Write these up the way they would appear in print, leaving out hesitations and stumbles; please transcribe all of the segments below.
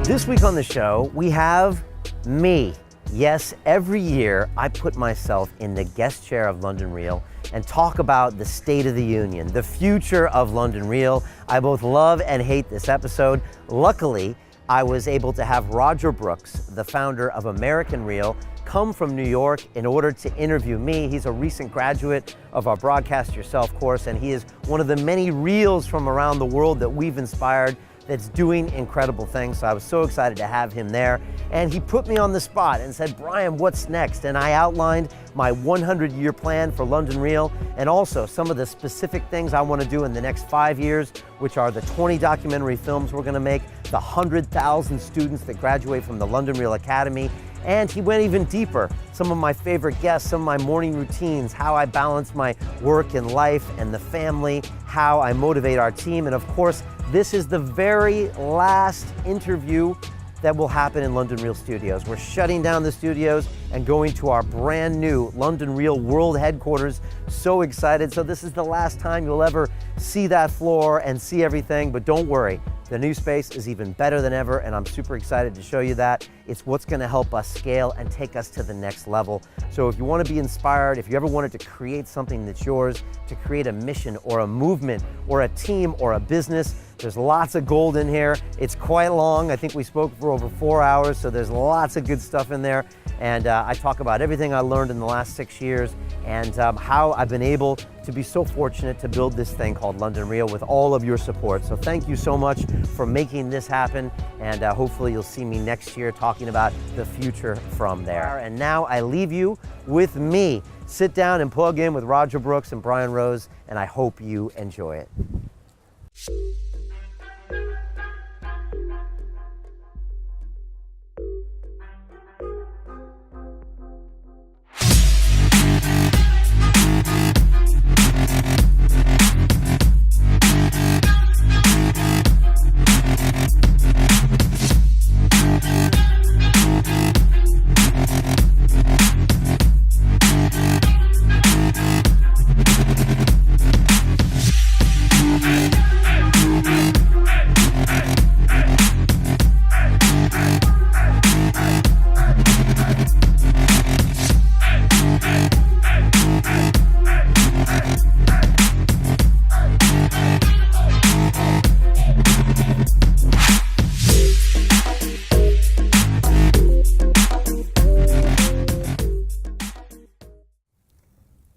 This week on the show, we have me. Yes, every year I put myself in the guest chair of London Real and talk about the state of the union, the future of London Real. I both love and hate this episode. Luckily, I was able to have Roger Brooks, the founder of American Real, come from New York in order to interview me. He's a recent graduate of our Broadcast Yourself course, and he is one of the many reels from around the world that we've inspired that's doing incredible things. So I was so excited to have him there. And he put me on the spot and said, Brian, what's next? And I outlined my 100-year plan for London Real and also some of the specific things I want to do in the next 5 years, which are the 20 documentary films we're going to make, the 100,000 students that graduate from the London Real Academy. And he went even deeper. Some of my favorite guests, some of my morning routines, how I balance my work and life and the family, how I motivate our team. And of course, this is the very last interview that will happen in London Real Studios. We're shutting down the studios and going to our brand new London Real World Headquarters. So excited. So this is the last time you'll ever see that floor and see everything, but don't worry. The new space is even better than ever, and I'm super excited to show you that. It's what's gonna help us scale and take us to the next level. So if you wanna be inspired, if you ever wanted to create something that's yours, to create a mission or a movement or a team or a business, there's lots of gold in here. It's quite long. I think we spoke for over 4 hours, so there's lots of good stuff in there. And I talk about everything I learned in the last 6 years and how I've been able to be so fortunate to build this thing called London Real with all of your support. So thank you so much for making this happen. And hopefully you'll see me next year talking about the future from there. And now I leave you with me. Sit down and plug in with Roger Brooks and Brian Rose, and I hope you enjoy it.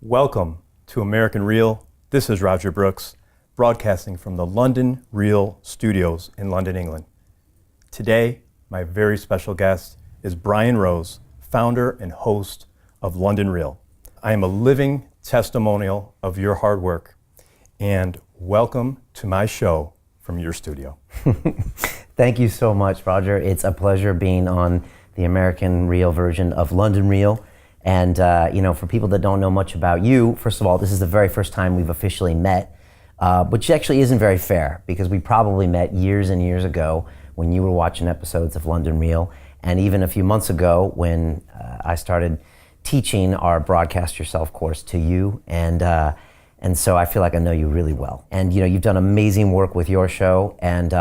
Welcome to American Real. This is Roger Brooks, broadcasting from the London Real Studios in London, England. Today, my very special guest is Brian Rose, founder and host of London Real. I am a living testimonial of your hard work, and welcome to my show from your studio. Thank you so much, Roger. It's a pleasure being on the American Real version of London Real. And for people that don't know much about you, first of all, this is the very first time we've officially met, which actually isn't very fair because we probably met years and years ago when you were watching episodes of London Real, and even a few months ago when I started teaching our Broadcast Yourself course to you, and so I feel like I know you really well. And you've done amazing work with your show, and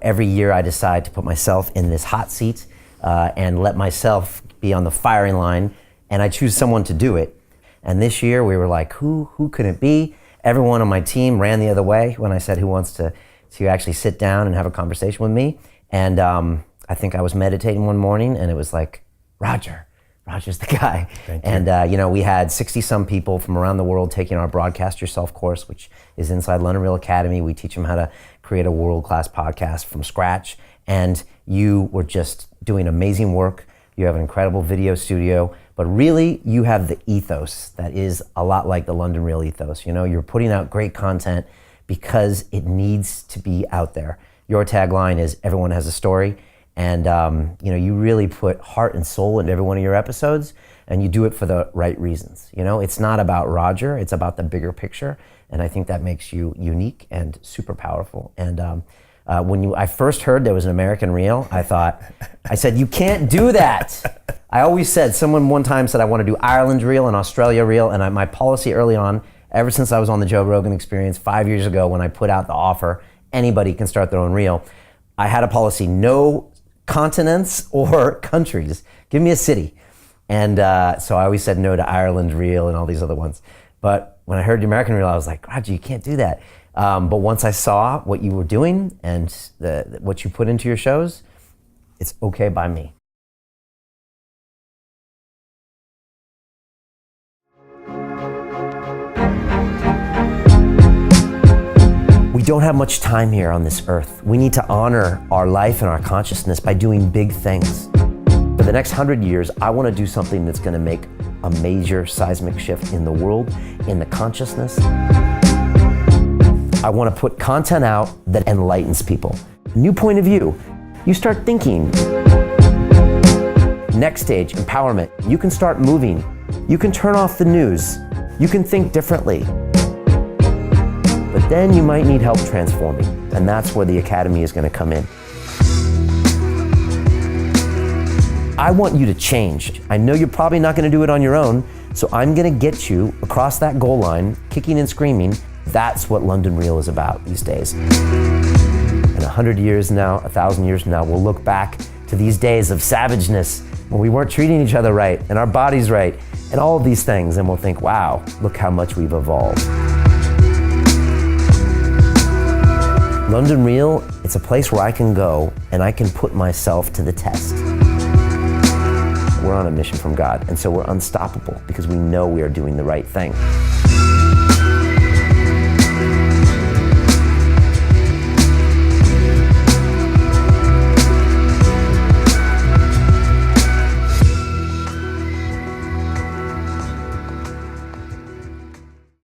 every year I decide to put myself in this hot seat and let myself be on the firing line, and I choose someone to do it. And this year we were like, who could it be? Everyone on my team ran the other way when I said who wants to actually sit down and have a conversation with me. And I think I was meditating one morning and it was like, Roger's the guy. Thank you. And we had 60 some people from around the world taking our Broadcast Yourself course, which is inside London Real Academy. We teach them how to create a world-class podcast from scratch. And you were just doing amazing work. You have an incredible video studio, but really you have the ethos that is a lot like the London Real ethos. You're putting out great content because it needs to be out there. Your tagline is everyone has a story, and you really put heart and soul into every one of your episodes, and you do it for the right reasons. It's not about Roger, it's about the bigger picture, and I think that makes you unique and super powerful. And when I first heard there was an American Real, I said, you can't do that. I always said, someone one time said I want to do Ireland Real and Australia Real, and my policy early on, ever since I was on the Joe Rogan Experience 5 years ago when I put out the offer, anybody can start their own reel, I had a policy, no continents or countries. Give me a city. And so I always said no to Ireland Reel and all these other ones. But when I heard the American Reel, I was like, Roger, you can't do that. But once I saw what you were doing and what you put into your shows, it's okay by me. We don't have much time here on this earth. We need to honor our life and our consciousness by doing big things. For the next 100 years, I want to do something that's going to make a major seismic shift in the world, in the consciousness. I want to put content out that enlightens people. New point of view. You start thinking. Next stage, empowerment. You can start moving. You can turn off the news. You can think differently. But then you might need help transforming, and that's where the Academy is going to come in. I want you to change. I know you're probably not going to do it on your own, so I'm going to get you across that goal line, kicking and screaming. That's what London Reel is about these days. And 100 years now, 1,000 years from now, we'll look back to these days of savageness when we weren't treating each other right, and our bodies right, and all of these things, and we'll think, wow, look how much we've evolved. London Reel, it's a place where I can go and I can put myself to the test. We're on a mission from God, and so we're unstoppable because we know we are doing the right thing.